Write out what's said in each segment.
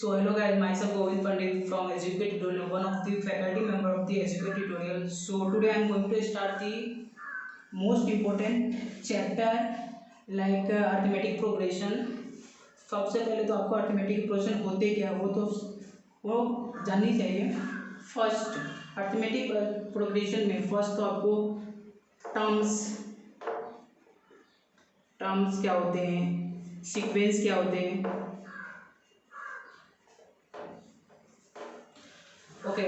So hello guys, myself Govind Pandit from Educate Tutorial, one of the faculty member of the Educate Tutorial. So today I am going to start the most important chapter like arithmetic progression. सबसे पहले तो आपको arithmetic progression होते क्या वो जाननी चाहिए. First arithmetic progression में फर्स्ट तो आपको टर्म्स क्या होते हैं, सीक्वेंस क्या होते हैं. ओके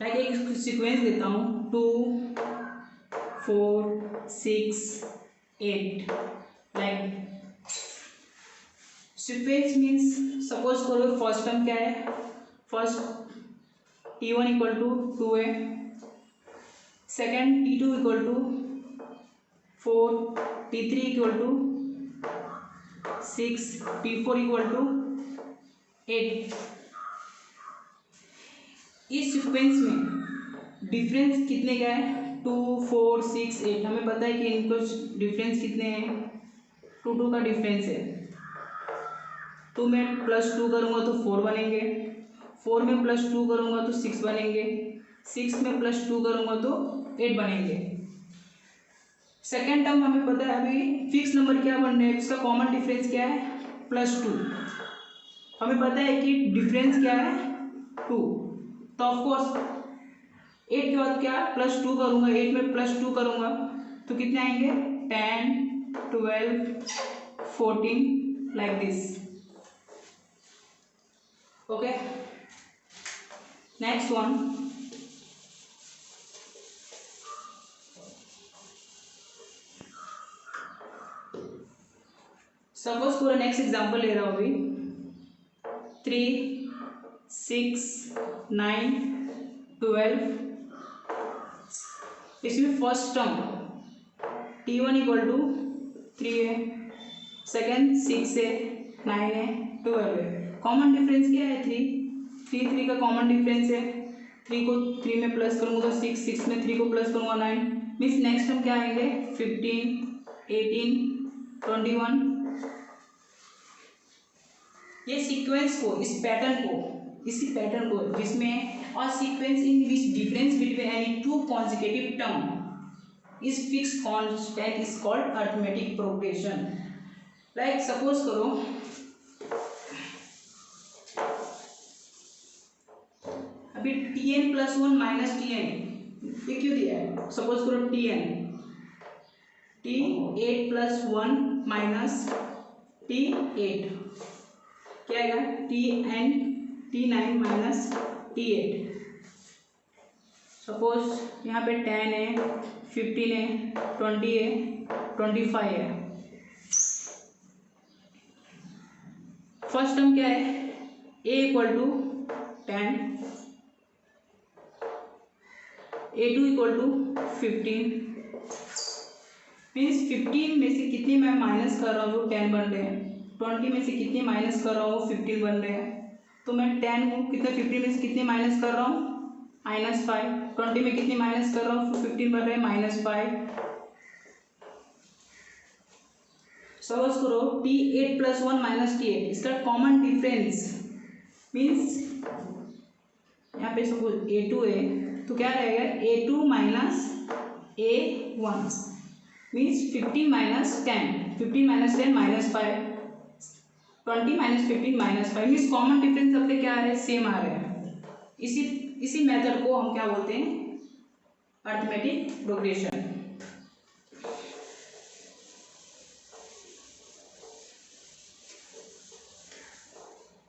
लाइक एक सीक्वेंस देता हूँ 2 4 6 8. लाइक सीक्वेंस मीन्स सपोज करो फर्स्ट टर्म क्या है, फर्स्ट t1 इक्वल टू 2 है, second t2 equal to 4, t3 equal to 6, t4 equal to 8. इस सीक्वेंस में डिफरेंस कितने का है, 2 4 6 8. हमें पता है कि इनको डिफरेंस कितने हैं, 2 2 का डिफरेंस है. 2 में प्लस 2 करूँगा तो 4 बनेंगे, 4 में प्लस 2 करूँगा तो 6 बनेंगे, 6 में प्लस 2 करूँगा तो 8 बनेंगे. सेकेंड टर्म हमें पता है अभी फिक्स नंबर क्या बनने है, इसका कॉमन डिफरेंस क्या है, +2. हमें पता है कि डिफरेंस क्या है 2, तो ऑफकोर्स 8 के बाद क्या +2 करूँगा, 8 में +2 करूँगा तो कितने आएंगे 10 12 14 like this. Okay next one. Suppose पूरा नेक्स्ट एग्जांपल ले रहा हूँ अभी 3 6 9 12. इसमें first term t1 equal to 3 है, सेकेंड 6 है, 9 है, 12 है. कॉमन डिफरेंस क्या है 3 का कॉमन डिफरेंस है. 3 को 3 में प्लस करूँगा तो 6, 6 में 3 को प्लस करूँगा 9. मीन्स नेक्स्ट टर्म क्या आएंगे 15 18 21. ये सीक्वेंस को, इसी पैटर्न को जिसमें और sequence in which difference between any two consecutive term is fix constant is called arithmetic progression. Like suppose करो अभी tn + 1 माइनस tn ये क्यों दिया है. सपोज करो t8 + 1 माइनस t8 क्या आएगा t9 माइनस t8. सपोज यहाँ पे 10 है, 15 है, 20 है, 25 है. फर्स्ट टर्म क्या है a equal to 10, a2 equal to 15. Means 15 में से कितनी मैं माइनस कर रहा हूँ 10 बन रहे हैं, 20 में से कितने माइनस कर रहा हूँ 15 बन रहे हैं. तो मैं 10 हूँ कितने 15 में से कितने माइनस कर रहा हूँ -5, 20 में कितने माइनस कर रहा हूँ 15 बन रहे हैं -5. सपोज करो t8 + 1 माइनस t8 इसका कॉमन डिफरेंस मीन्स यहाँ पे सपोज a2 है तो क्या रहेगा a2 minus a1 means 15 minus 10, 15 minus 10 -5, 20 minus 15 -5. Means common difference अपने क्या आ रहे हैं सेम आ रहे हैं. इसी मेथड को हम क्या बोलते हैं अरिथमेटिक प्रोग्रेशन.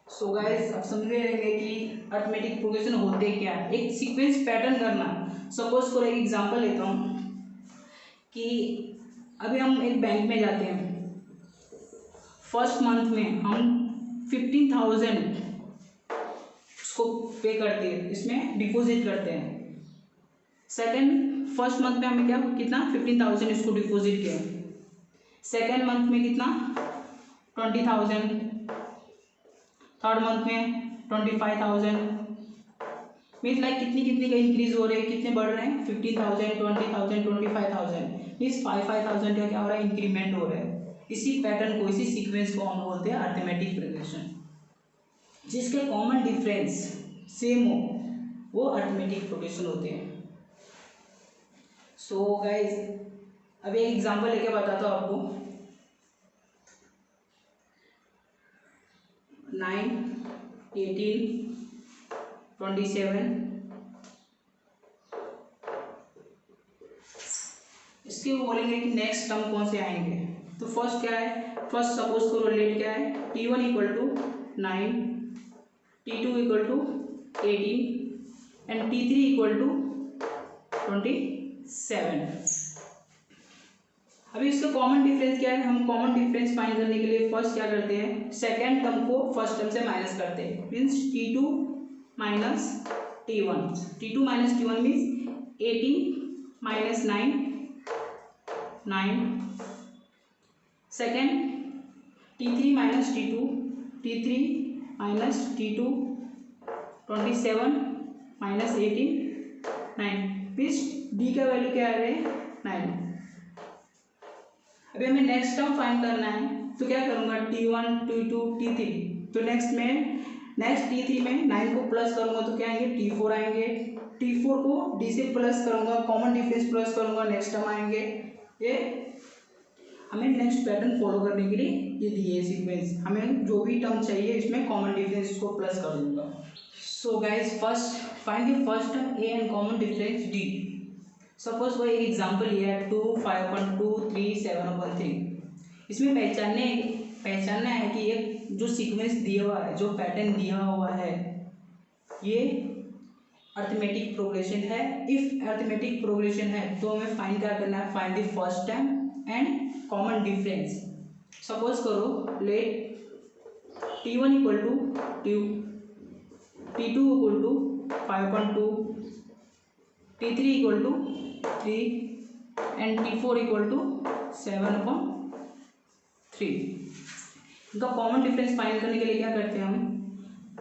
सो गाइस अब समझ रहे होंगे कि अरिथमेटिक प्रोग्रेशन होते क्या, एक सीक्वेंस पैटर्न करना. सपोज करो एक एग्जांपल लेता हूँ कि अभी हम एक बैंक में जाते हैं, फर्स्ट मंथ में हम 15,000 उसको पे करते हैं, इसमें डिपॉजिट करते हैं. सेकंड फर्स्ट मंथ में हमें क्या कितना 15,000 इसको डिपॉजिट किया. सेकंड मंथ में कितना 20,000, थर्ड मंथ में 25,000. मीन्स लाइक कितनी का इंक्रीज हो रहे हैं, कितने बढ़ रहे हैं 15,000 20,000 25,000. मीन्स 5,000 का क्या हो रहा है इंक्रीमेंट हो रहा है. इसी पैटर्न को, इसी सीक्वेंस को हम बोलते हैं अरिथमेटिक प्रोग्रेशन. जिसके कॉमन डिफरेंस सेम हो वो अरिथमेटिक प्रोग्रेशन होते हैं। सो गाइज अभी एक एग्जांपल लेके बताता हूँ आपको। 9, 18, 27 इसके वो बोलेंगे कि नेक्स्ट टर्म कौन से आएंगे। तो फर्स्ट क्या है, फर्स्ट सपोज करो लेट क्या है, T1 equal to 9, T2 equal to 18 and T3 equal to 27। अभी इसका कॉमन डिफरेंस क्या है, हम कॉमन डिफरेंस फाइंड करने के लिए फर्स्ट क्या करते हैं, सेकेंड टर्म को फर्स्ट टर्म से माइनस करते हैं। Means T2 minus T1, T2 minus T1 means 18 minus 9, second T3 minus T2, T3 minus T2 27 minus 18 9 means D का वैल्यू क्या आ रहा है 9। अभी हमें नेक्स्ट टर्म फाइंड करना है तो क्या करूँगा, T1 T2 T3। तो नेक्स्ट T3 में 9 को प्लस करूँगा तो क्या आएंगे T4 आएंगे, T4 को D से प्लस करूँगा, कॉमन डिफरेंस प्लस करूँगा, नेक्स्ट टर्म आएंगे। ये हमें नेक्स्ट पैटर्न फॉलो करने के लिए ये दिए सीक्वेंस, हमें जो भी टर्म चाहिए इसमें कॉमन डिफरेंस को प्लस कर दूंगा। So guys first find the first term A and common difference D। Suppose कोई एक एग्जाम्पल लिया है 2, 5/2, 3, 7/3। इसमें पहचानना है कि ये जो सीक्वेंस दिया हुआ है, जो पैटर्न दिया हुआ है, ये अरिथमेटिक प्रोग्रेशन है। इफ अरिथमेटिक प्रोग्रेशन है तो हमें फाइंड क्या करना है, find the first term and common difference. Suppose करो let T1 equal to 2, T2 equal to 5/2, T3 equal to 3 and T4 equal to 7/3। इनका कॉमन डिफरेंस फाइंड करने के लिए क्या करते हैं हम,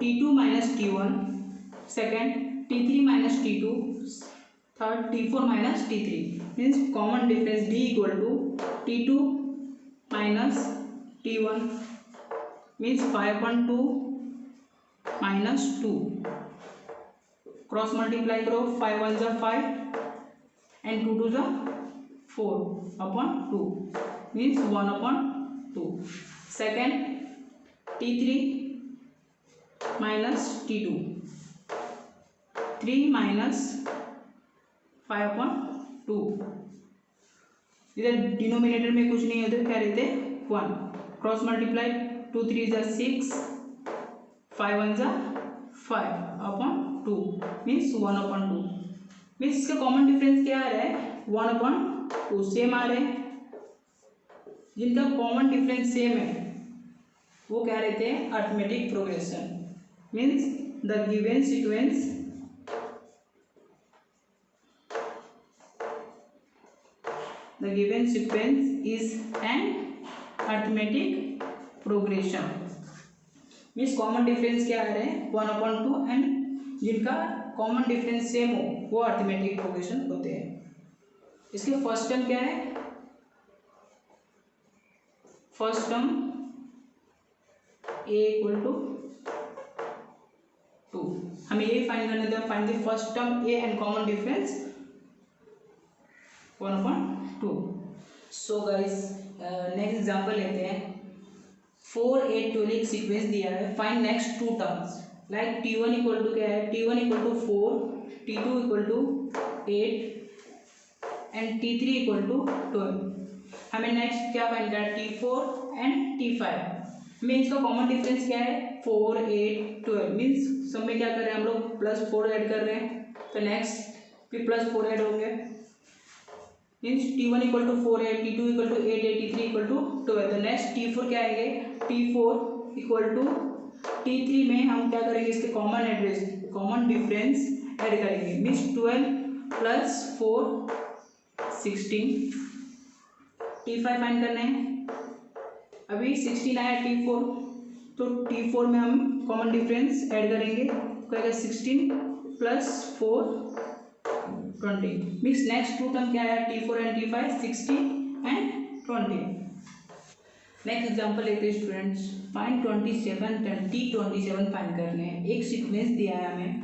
T2 minus T1, second T3 minus T2, third T4 minus T3। Means common difference D equal to T2 minus T1 means 5/2 minus 2। Cross multiply करो, 5 1 जा 5 एंड 2 2 जा 4/2 means 1/2। Second T3 minus T2, 3 minus 5/2। इधर denominator में कुछ नहीं है तो क्या रहते 1। क्रॉस मल्टीप्लाई 2 3 जा 6, 5 1 जा 5/2 मीन्स 1/2। मीन्स इसका कॉमन डिफरेंस क्या आ रहा है 1/2 सेम आ रहे हैं। जिनका कॉमन डिफरेंस सेम है वो क्या रहते हैं arithmetic progression. Means the given sequence is an arithmetic progression। Means common difference क्या आ रहे हैं 1/2 एंड जिनका कॉमन डिफरेंस सेम हो वो अरिथमेटिक प्रोग्रेशन होते हैं। इसके फर्स्ट टर्म क्या है, first term A equal to 2। हमें ये फाइंड करना था, find the first term A and common difference 1/2। So guys next example लेते हैं। 4 8 12 एक सीक्वेंस दिया है, find next two terms. Like T1 equal to क्या है, T1 equal to 4, T2 equal to 8 and T3 equal to 12। हमें नेक्स्ट क्या फाइंड करना है T4 एंड T5। हमें इसका कॉमन डिफरेंस क्या है 4 8 12। मीन्स सब में क्या कर रहे हैं हम लोग +4 ऐड कर रहे हैं, तो नेक्स्ट भी +4 ऐड होंगे। मीन्स T1 इक्वल टू 4 है, T2 इक्वल टू 8 है, T3 इक्वल टू 12। तो नेक्स्ट T4 क्या आएंगे, T4 इक्वल टू T3 में हम क्या करेंगे, इसके कॉमन डिफरेंस ऐड करेंगे। मीन्स 12 + 4 16। T5 फाइंड करना है, अभी 16 आया T4, तो T4 में हम कॉमन डिफरेंस ऐड करेंगे, क्या 16 + 4 20। मीन्स नेक्स्ट टू टर्म क्या है T4 and T5 60 and 20। Next example लेते हैं students. Find 27 and T27 find करने हैं। एक सीक्वेंस दिया है हमें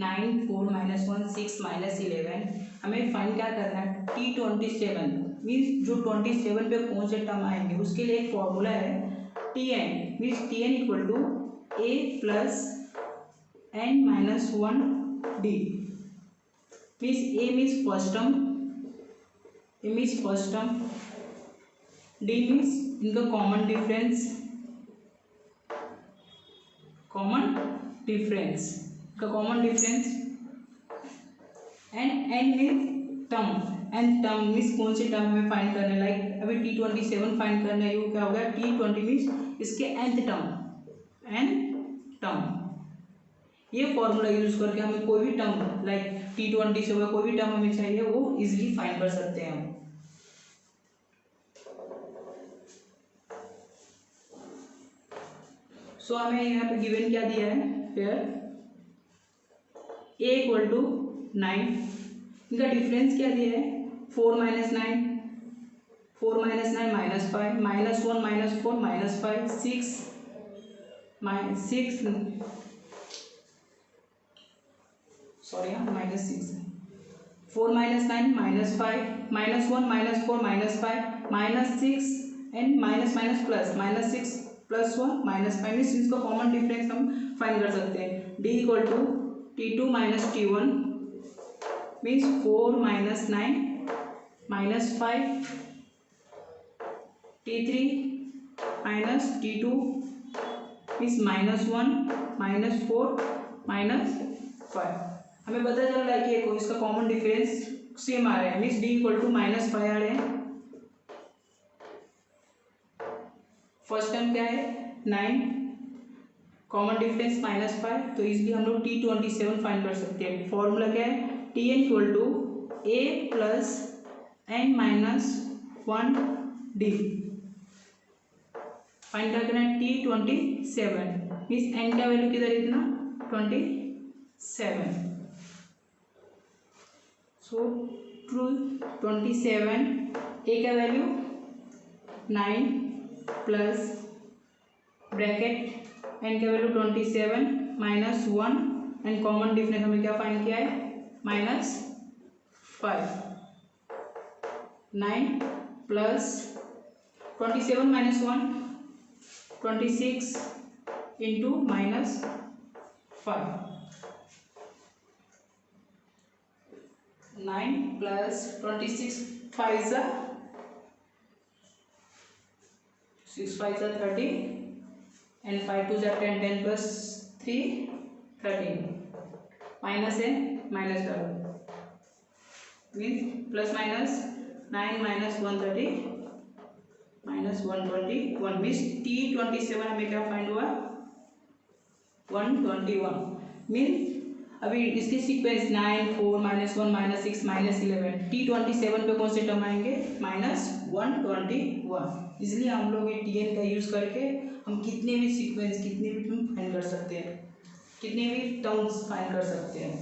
9 4 -1 6 -11। हमें फाइंड क्या करना है T27 मीन्स जो 27 पे कौन से टर्म आएंगे उसके लिए एक फॉर्मूला है Tn means Tn equal to a plus n minus 1 d means a means first term, a means first term, d means इनका कॉमन डिफरेंस, का common difference and n means term, and term means कौन से term हमें find करना है। Like अभी T27 find करना है, वो क्या होगा T20 मीन्स इसके nth टर्म। ये फॉर्मूला यूज करके हमें कोई भी टर्म लाइक T27 कोई भी टर्म हमें चाहिए वो इजीली फाइंड कर सकते हैं हम। सो हमें यहाँ पे गिवन क्या दिया है फिर a इक्वल टू 9, इनका डिफरेंस क्या दिया है 4 -9, 4 -9 -5 -1 -4 -5 6 सॉरी हाँ -6 4 -9 -5 -1 -4 -5 -6 एंड माइनस प्लस -6 +1 -5 मीन्स इसका कॉमन डिफरेंस हम फाइंड कर सकते हैं। d equal to T2 - T1 means 4 -9 -5 T3 - T2 means -1 -4 -5। हमें पता चल रहा है कि इसका कॉमन डिफरेंस सेम आ रहा है मीन्स d इक्वल टू -5 आ रहे हैं। फर्स्ट टर्म क्या है 9, कॉमन डिफरेंस -5, तो इसलिए हम लोग T27 फाइंड कर सकते हैं। फॉर्मूला क्या है Tn equal to a plus n minus 1 d। Find करना है T27 मीन्स n का वैल्यू किधर इतना 27। सो ट्रू 27 a का वैल्यू 9 प्लस ब्रैकेट n का वैल्यू 27 -1 एंड कॉमन डिफरेंस हमें क्या फाइंड किया है -5। 9 plus 27 -1 26 into -5। 9 plus 26 5 6 5 30 and 5 2 10 10 plus 3 13 minus है माइनस करो means plus minus 9 - 130 -121 means T27 हमें क्या फाइंड हुआ 121 मीन्स अभी इसके सीक्वेंस 9 4 -1 -6 -11 T27 पे कौन से टर्म आएंगे -121। इसलिए हम लोग ये Tn का यूज करके हम कितने भी सीक्वेंस कितने भी टर्म फाइंड कर सकते हैं, कितने भी टर्म्स फाइंड कर सकते हैं।